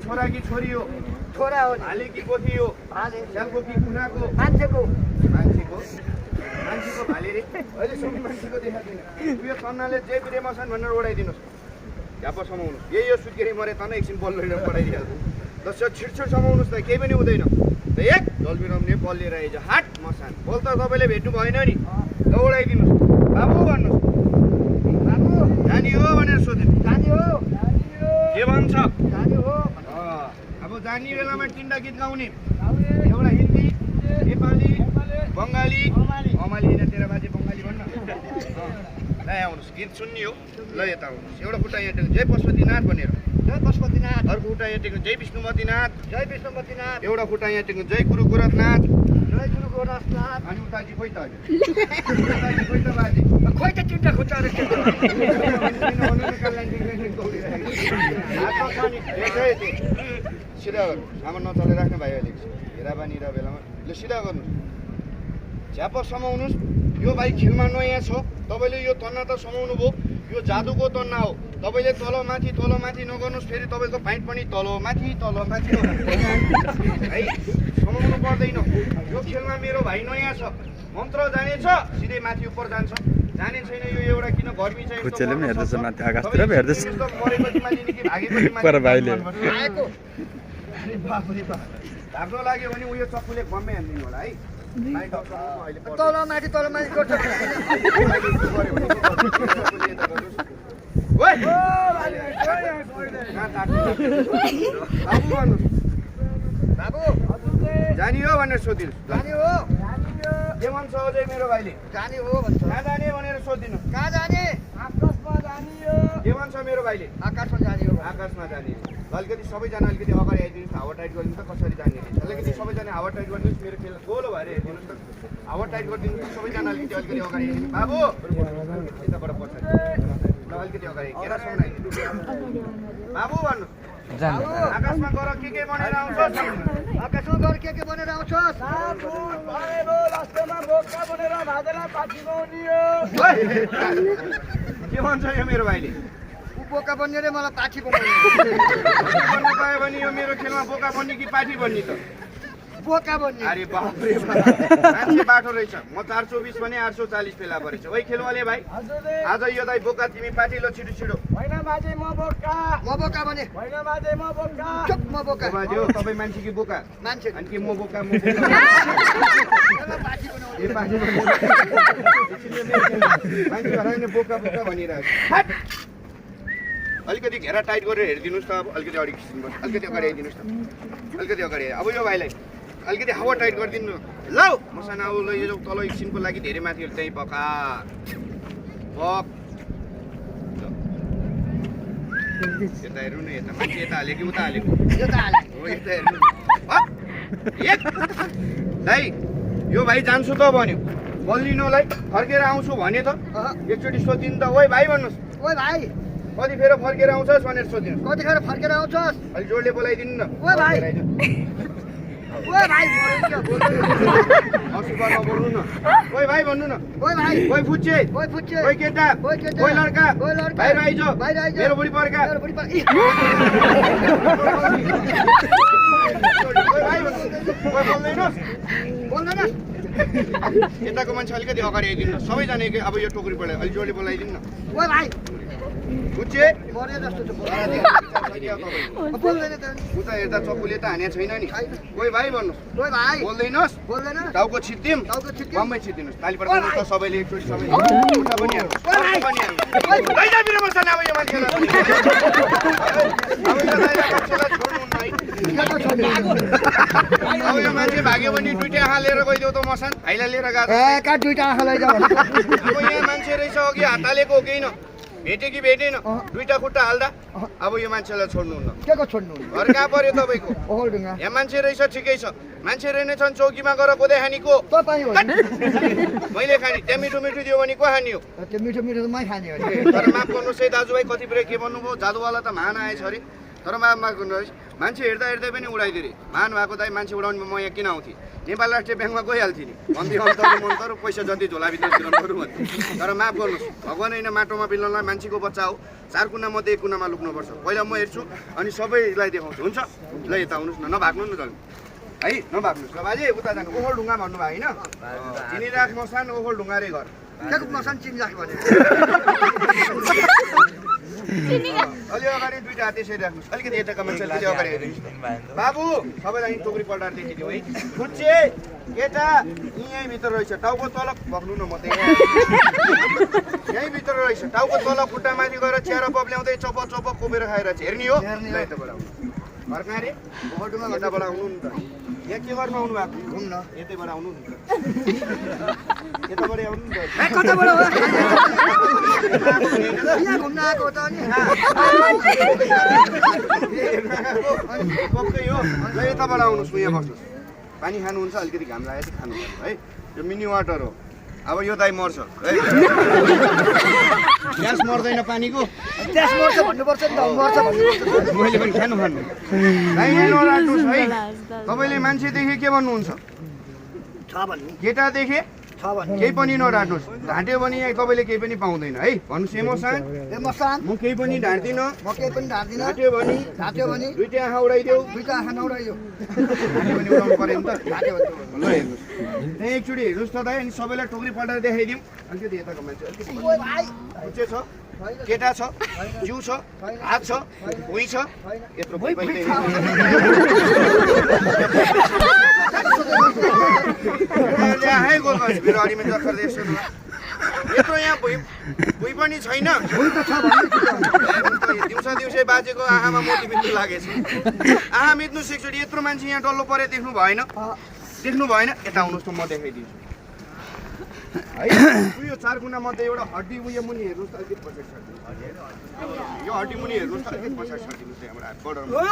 छोरा कि छोरी हो? छोरा हो। भाले कि पोथी हो? भाले। स्यालको कि कुनाको? मान्छेको। मान्छेको भाले रे। अहिलेसम्म मान्छेको देखाएको छैन। उयो तन्नाले जे बिरे मसान भनेर ओडाइदिनुहोस्। झ्याप समाउनु। यो सुत्केरी मरे तन एकछिन बल लिएर पठाइदिहाल्छु। दस छिटछिट समाउनुहोस् न, केही पनि हुँदैन। एक जलबिरमले बल लिएर आइज हाट मसान। बल त तपाईँले भेट्नु भएन नि। दौडाइदिनुहोस्। बाबु भन्नुहोस्। बाबु जानी हो भनेर सोध्नु। जानी हो। के भन्छ? जानी हो। अब जानी बेलामा तिनवटा गीत गाउने। एउटा हिन्दी, नेपाली, बङ्गाली। अमाली होइन तेरा बाजे बङ्गाली भन्न। ल आउनुहोस्, गीत सुन्ने हो। ल यता आउनुहोस्। एउटा खुट्टा यहाँ टेक्नु, जय पशुपतिनाथ भनेर। जय पशुपतिनाथ। अर्को खुट्टा यहाँ टेक्नु, जय विष्णुपतिनाथ। जय विष्णुपतिनाथ। एउटा खुट्टा यहाँ टेक्नु, जय गुरु गोरखनाथ। जय गुरु गोरखनाथ। अनि उताजी खोइ त उताजी खोइ त बाजे। खोइ त तिनवटा खुट्टाहरू टेक्नु। सिधा गर्नु, सामान नचलेर राख्ने भाइ अहिले हेराबानी र बेलामा। ल सिधा गर्नु, झ्याप समाउनुहोस्। यो भाइ खेलमा नयाँ छ, तपाईँले यो तन्ना त समाउनु भयो। यो जादुको तन्ना हो। तपाईँले तलमाथि नगर्नुहोस्, फेरि तपाईँको पाइन्ट पनि तलमाथि है समाउनु पर्दैन। यो खेलमा मेरो भाइ नयाँ छ, मन्त्र जानेछ, सिधै माथि उपर जान्छ। जाने छैन यो एउटा किन गर्मी चाहिँ कुचेले पनि हेर्दैछ माथि आकाशतिर पनि हेर्दैछ। मरेपछि मालिने कि भागेपछि पर भाइले आएको। धाग्रो लाग्यो भने उयो चक्कुले गम्मै हान्दिनु होला है। तलमाथि गर्छ। बाबु जानी हो भनेर सोधिनु। जानी हो। के भन्छ अझै मेरो भाइले? जानी हो भन्छ। कहाँ जाने भनेर सोधिनु। कहाँ जाने? आकाशमा जाने हो। के भन्छ मेरो भाइले? आकाशमा जाने हो। आकाशमा जाने। अलिकति सबैजना अलिकति अगाडि आइदिनुहोस्, हावा टाइट गरिदिनु त कसरी जाने? अलिकति सबैजना हावा टाइट गरिदिनुहोस्, मेरो खेल गोलो भएर हेरिदिनुहोस् त। हावा टाइट गरिदिनुहोस् त सबैजना अलिकति अगाडि आइदिनु। बाबु यताबाट पछाडि ल अलिकति अगाडि केरासम्म आइदिनु। बाबु भन्नु। आकाशमा गएर के बनेर आउँछस्? आकाशमा गएर के बनेर आउँछस्? के भन्छ यो मेरो भाइले? बोका बन्ने रे, मलाई पाठी बनाउने। भन्नु पायो भने यो मेरो खेलमा बोका बन्ने कि पाठी बन्ने त? बोका बन्ने। अरे बाप रे बाप, मान्छे बाटो रहेछ। म 424 भने 840 फेला परेछ। ओइ खेलवाले भाइ, आज यो दाइ बोका तिमी पाठी ल छिटो छिटो। होइन बाजे म बोका। म बोका भने। होइन बाजे म बोका। चुप म बोका। बाजे हो तपाईँ मान्छे कि बोका? मान्छे। अनि के म बोका म पाठी बनाउने। ए पाठी बनाउने। मान्छे हराउने बोका बोका भनिरहेको। अलिकति घेरा टाइट गरेर हेरिदिनुहोस् त। अब अलिकति अगाडि खिच्नुपर्छ, अलिकति अगाडि आइदिनुहोस् त, अलिकति अगाडि। अब यो भाइलाई अलिकति हावा टाइट गरिदिनु। ल मसान अब ल यो तल एकछिनको लागि धेरै माथि त्यहीँ पका पक। यता हेर्नु न, यता मान्छे यता हाल्यो कि उता हालेको? यता हाले। हो यता हेर्नु। दाइ यो भाइ जान्छु त भन्यो, बल्लिनुलाई फर्केर आउँछु भने त एकचोटि सोधिनु त। ओइ भाइ भन्नुहोस्। ओइ भाइ कतिखेर फर्केर आउँछस् भनेर सोधिनुहोस्। कतिखेर फर्केर आउँछस्? अलि जोडले बोलाइदिनु न। ओइ भाइ। ओइ भाइ असुपर नबोल्नु न। ओइ भाइ भन्नु न। ओइ भाइ। ओइ फुच्चे। ओइ फुच्चे। ओइ केटा। ओइ केटा। ओइ लड्का। ओइ लड्का। बाहिर आइज। बाहिर आइज। मेरो बुढी पर्का। मेरो बुढी पर्का। ओइ भाइ भन्नु। ओइ बोल्दैनस्? बोल्दैन। यताको मान्छे अलिकति अगाडि आइदिनु न। सबैजना अब यो टोकरी पढायो, अलि जोडले बोलाइदिनु न। ओइ भाइ फुच्चे। मरे जस्तो छ। बोल्दैन त। उता हेर्दा चक्कुले त हाने छैन नि। ओइ भाइ भन्नुहोस्। ओइ भाइ बोल्दैनस्? बोल्दैन। टाउको छिद्दिम। टाउको छिद्दिम। बम्मै छिद्दिनुहोस्। ताली पड्काउनु त सबैले एकचोटि सबैले। उता पनि हाल्नुहोस्। पनि हाल्नुहोस्। दाइजा बिरो बस्छ न अब यो मान्छेलाई। अब यो दाइजा मान्छेलाई छोड्नुहुन्न है। अब यो मान्छे भाग्यो भने दुईटा आँखा लिएर गइदेऊ त मसान। भाइलाई लिएर गएको। ए का दुईटा आँखा लैजाऊ। अब यहाँ मान्छे रहेछ अघि हात हालेको हो कि न? भेटे कि भेटेन? दुईटा खुट्टा हाल्दा अब यो मान्छेलाई छोड्नुहुन्न। के को छोड्नु? घर कहाँ पर्यो तपाईँको? ओहोलडुङ्गा। यहाँ मान्छे रहेछ ठिकै छ। मान्छे रहेनछन् चौकीमा गएर कोदे खानीको। तपाईँ हो। मैले खाने। त्यहाँ मिठो मिठो दियो भने को खाने हो? त्यो मिठो मिठो त मै खाने हो। तर माफ गर्नुहोस् है दाजुभाइ, कतिपय के भन्नुभयो, जादुवाला त महान आएछ अरे। तर माफ गर्नुहोस् मान्छे हेर्दा हेर्दै पनि उडाइदिए मान भएको दाइ मान्छे उडाउनु म यहाँ किन आउँथेँ नेपाल राष्ट्रिय ब्याङ्कमा गइहाल्थेँ नि भन्थेँ अन्तर पैसा जति झोलाभित्र तिराउनु भन्थेँ तर माफ गर्नुहोस् भगवान् होइन माटोमा बिल्नलाई मान्छेको बच्चा हो 4 कुना मध्ये 1 कुनामा लुक्नुपर्छ पहिला म हेर्छु अनि सबैलाई देखाउँछु हुन्छ ल यता आउनुहोस् न नभाग्नु न जल्दी है नभाग्नुहोस् ल बाजे उता जानु ओखलढुङ्गा भन्नुभयो होइन चिनिराख मसान ओखलढुङ्गा रे घर मसान चिनिराख भने अलि अगाडि दुईटा हात यसरी राख्नुहोस् अलिकति यताका मान्छेले अलि अगाडि हेर्नुहोस् बाबु सबैलाई टोकरी पल्टाएर देखिदियो है खुच्चे केटा यहीँ भित्र रहेछ टाउको तल भग्नु न म त यहीँ भित्र रहेछ टाउको तल खुट्टा माथि गएर चियारा पप ल्याउँदै चप चप कोपेर खाएर हेर्ने हो यताबाट आउनु घरमा रे यताबाट आउनु नि त यहाँ के गर्न आउनु भएको घुम्न यतैबाट आउनु नि यताबाट आउनु नि त कताबाट हो यहाँ घुम्न आएको त अनि पक्कै हो ल यताबाट आउनुहोस् यहाँ बस्नुहोस् पानी खानुहुन्छ अलिकति घाम लागेपछि खानुपर्छ है यो मिनी वाटर हो अब यो दाइ मर्छ है ग्यास मर्दैन पानीको ग्यास मर्छ भन्नुपर्छ नि त मर्छ भन्नुपर्छ मैले पनि खानु दाइ नराख्नुहोस् है तपाईँले मान्छे देखे के भन्नुहुन्छ छ भन्नु केटा देखे छ भन्नु केही पनि नढाट्नुहोस् ढाँट्यो भने यहाँ तपाईँले केही पनि पाउँदैन है भन्नुहोस् एमोसान मसान म केही पनि ढाँट्दिनँ म केही पनि ढाँट्दिनँ ढाँट्यो भने दुईटा आँखा उडाइदेऊ दुईटा आँखा नउडाइयो पनि उडाउनु पर्यो नि त ढाँट्यो भने ल हेर्नुहोस् त्यहाँ एकचोटि हेर्नुहोस् त दाइ अनि सबैलाई टोकरी पल्टाएर देखाइदिउँ अलिकति यताको मान्छे अलिकति खुच्चे छ केटा छ जिउ छ हात छ भुइँ छ यत्रो भुइँ पनि यत्रो यहाँ भुइँ पनि छैन दिउँसै बाजेको आँखामा मोती मिच्नु लागेछ आँखा मिच्नुहोस् एकचोटि यत्रो मान्छे यहाँ डल्लो परे देख्नु भएन यता आउनुहोस् त म देखाइदिन्छु है यो 4 कुना मध्ये एउटा हड्डी उयो मुनि हेर्नुहोस् त अलिकति पछाडि सकिदिनुहोस् यो हड्डी मुनि हेर्नुहोस् त अलिकति पछाडि सकिदिनुहोस् यहाँबाट बर्डरमा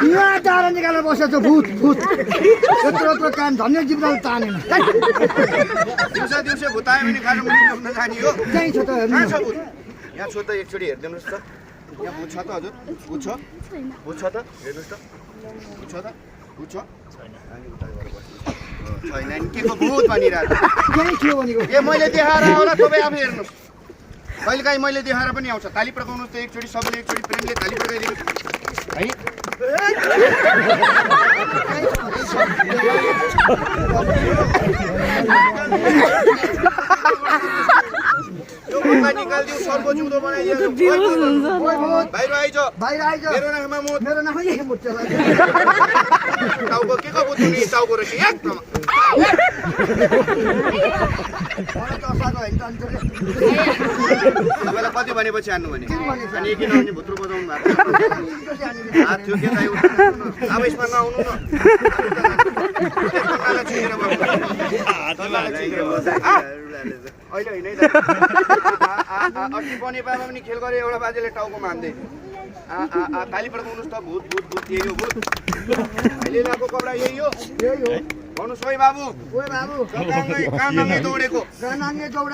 यहाँ टाढा निकालेर बसेको भूत यत्रो काम धन्य जिब्राल तानेन दिउँसै भुतायो भने खानु मुनि लग्न जाने हो त्यहीँ छ त हेर्नु कहाँ छ भुत यहाँ छ त एकचोटि हेरिदिनुहोस् त यहाँ भुत छ त हजुर भुत छ त हेर्नुहोस् त भुत छ छैन के को भूत भनिरहेको यहीँ थियो भनेको ए मैले देखाएर होला तपाईँ आफै हेर्नुहोस् कहिलेकाहीँ मैले देखाएर पनि आउँछ ताली पड्काउनुहोस् त एकचोटि सबैले एकचोटि प्रेमले ताली पड्काइदिनुहोस् है यो मुखमा निकालिदिउँ सर्को जिउँदो बनाइदिनु बाहिर आइज मेरो नाममा मुत मेरो नाम यही मुट टाउको के को बुझ्नु नि टाउको रहेछ एकदम तपाईँलाई कति भनेपछि हान्नु भने अनि किनभने भुत्रो बजाउनु भएको हात थियो के चाहियो अब यसमा नआउनु न अहिले होइन अघि बनेपामा पनि खेल गरे एउटा बाजेले टाउकोमा हान्दै ताली पड्काउनुहोस् त भूत भूत भूत यही हो भूत अहिले लगाएको कपडा यही हो भन्नुहोस् है बाबु कहाँ नाङ्गे दौडेको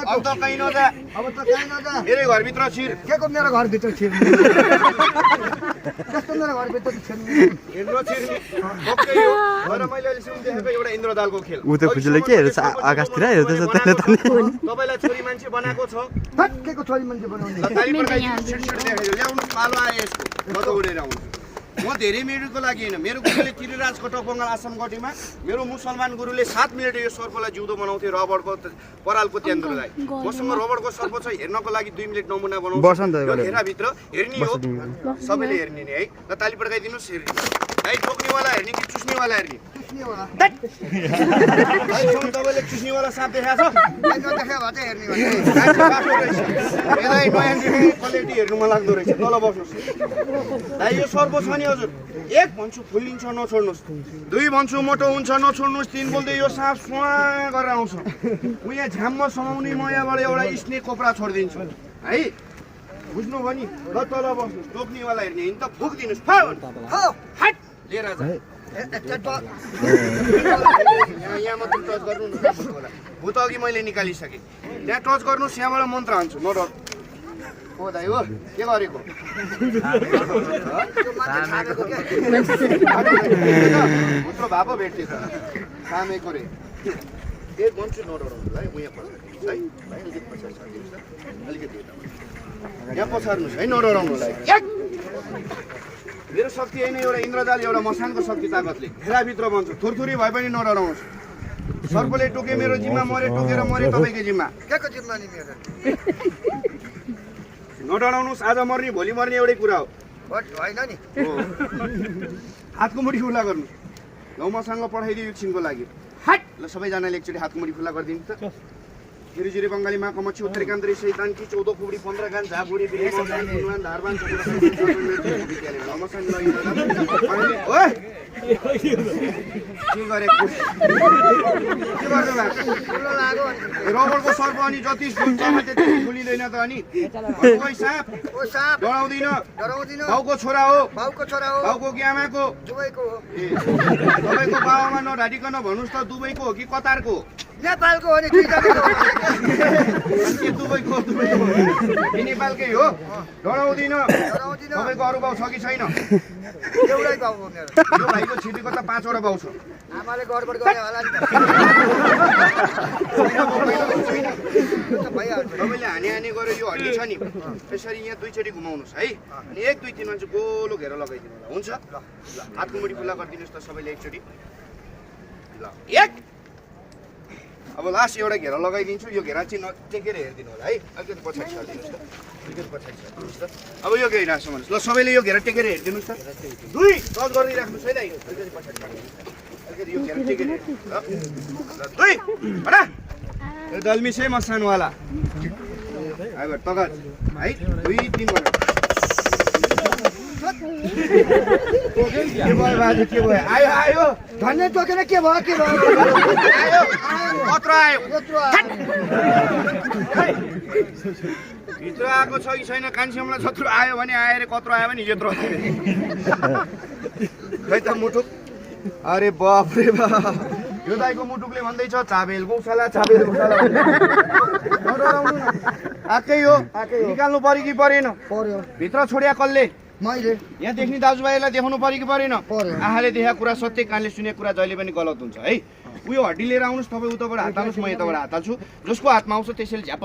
अब त कहीँ नजा मेरै घरभित्र छिर के को मेरो घरभित्र छिर कस्तो मेरो घरभित्र छिर हेर्नु छिर्ने पक्कै हो तर मैले अहिलेसम्म देखेको एउटा इन्द्रदालको खेल ऊ त खुजुले के हेर्छ आकाशतिर हेर्दैछ त्यसले त तपाईँलाई छोरी मान्छे बनाएको छ के को छोरी मान्छे बनाउने ताली पड्काइदिनु छिटछिट देखाइदियो ल्याउनु पालो आयो यसको म त उडेर आउँछु म धेरै मिनटको लागि होइन मेरो गुरुले किरिराज कटक बङ्गाल आसाम गढीमा मेरो मुसलमान गुरुले 7 मिनट यो सर्पलाई जिउँदो बनाउँथे रबरको परालको त्यन्द्रलाई मसँग रबरको सर्प छ हेर्नको लागि 2 मिनट नमुना बनाउँछु घेराभित्र हेर्ने हो सबैले हेर्ने नि है ल ताली पड्काइदिनुहोस् हेर्ने है टोक्नेवाला हेर्ने कि चुस्नेवाला हेर्ने तपाईँले चुस्नेवाला साँप देखाएको क्वालिटी हेर्नु मन लाग्दो रहेछ तल बस्नुहोस् यो सर्प छ नि हजुर 1 भन्छु फुल्लिन्छ नछोड्नुहोस् 2 भन्छु मोटो हुन्छ नछोड्नुहोस् 3 बोल्दै यो साँप सुवा गरेर आउँछ म यहाँ झ्याममा समाउने म यहाँबाट एउटा स्नेक कोप्रा छोडिदिन्छु है बुझ्नु भयो नि ल तल बस्नुहोस् टोक्नेवाला हेर्ने नि त फुक दिनुहोस् हट लिएर आजा यहाँ मात्रै टच गर्नु न भूत अघि मैले निकालिसकेँ त्यहाँ टच गर्नुहोस् यहाँबाट मन्त्र हान्छु नडर हो दाइ हो के गरेको त्यो मान्छे छामेको क्या उम्रो भए पो भेट्थ्यो त सामेको रे एक भन्छु नडराउनुलाई म यहाँ पछाडिदिनुहोस् है भाइ अलिकति पछाडि सरिदिनुहोस् त अलिकति यहाँ पछाड्नुहोस् है नडराउनुलाई मेरो शक्ति होइन एउटा इन्द्रजाल एउटा मसानको शक्ति ताकतले घेराभित्र बन्छ थुरथुरी भए पनि नडराउनुहोस् सर्पले टोके मेरो जिम्मा मरे टोकेर मरे तपाईँको जिम्मा केको जिम्मा नि मेरो नडराउनुहोस् आज मर्ने भोलि मर्ने एउटै कुरा हो होइन नि हातको मुठी खुला गर्नु ल मसँग पठाइदियो एकछिनको लागि हट ल सबैजनाले एकचोटि हातको मुठी खुला गरिदिनु त गिरिजिरी बङ्गाली मा कमची उत्तरिकान्तरी सैतान की 14 खुबडी 15 गान झाबुडी बिले गुनवान धारबान लमसन लइ ओए के गरेको के गर्नु ठुलो लाग्यो रबरको सर्प अनि जति फुल्छ त्यति फुलिदैन त अनि ओइ साप ओ साप डराउँदिन डराउँदिन बाउको छोरा हो बाउको छोरा हो बाउको कि आमाको दुबईको हो तपाईको बाबामा नढाडिकन भन्नुस् त दुबईको हो कि कतारको नेपालको हो नि दुईजनाको के दुबईको नेपालकै हो डराउँदिन डराउँदिन तपाईँको अरू बाउ छ कि छैन एउटै बाउ हो मेरो यो भाइको छिटीको त 5 वटा बाउ छ आमाले गडबड गरे होला नि त त्यो त भइहाल्छ तपाईँले हानी हानी गरेर यो हड्डी छ नि यसरी यहाँ दुईचोटि घुमाउनुहोस् है अनि 1 2 3 मा चाहिँ गोलो घेरा लगाइदिनु होला हुन्छ ल हातको मुठी खुला गरिदिनुहोस् त सबैले एकचोटि ल एक अब लास्ट एउटा घेरा लगाइदिन्छु यो घेरा चाहिँ नटेकेर हेरिदिनु होला है अलिकति पछाडि सरिदिनुहोस् त अलिकति पछाडि सरिदिनुहोस् त अब यो घेरा राख्नुहोस् ल सबैले यो घेरा टेकेर हेरिदिनुहोस् त 2 टच गरिराख्नुहोस् है दाइ अलिकति पछाडि सरिदिनुहोस् अलिकति यो घेरा टेकेर हेरिदिनुहोस् ल 2 हटा यो दलमिसे मसानवाला आइब तगत है 2 3 गर्नु के भयो बाजे के भयो आयो आयो धन्य टोकेर के भयो आयो कत्रो आयो यत्रो भित्र आएको छ कि छैन कान्छेमलाई जत्रो आयो भने आएर कत्रो आयो भने यत्रो खै त मुटुक अरे बाप रे बाप यो दाइको मुटुकले भन्दैछ चाबेल गौशाला आएकै हो निकाल्नु पर्यो कि परेन पर्यो भित्र छोड्या कसले मैले यहाँ देख्ने दाजुभाइलाई देखाउनु पर्यो कि परेन पर्यो आँखाले देखाएको कुरा सत्य कानले सुनेको कुरा जहिले पनि गलत हुन्छ है उयो हड्डी लिएर आउनुहोस् तपाईँ उताबाट हात हाल्नुहोस् म यताबाट हात हाल्छु जसको हातमा आउँछ त्यसैले झ्याप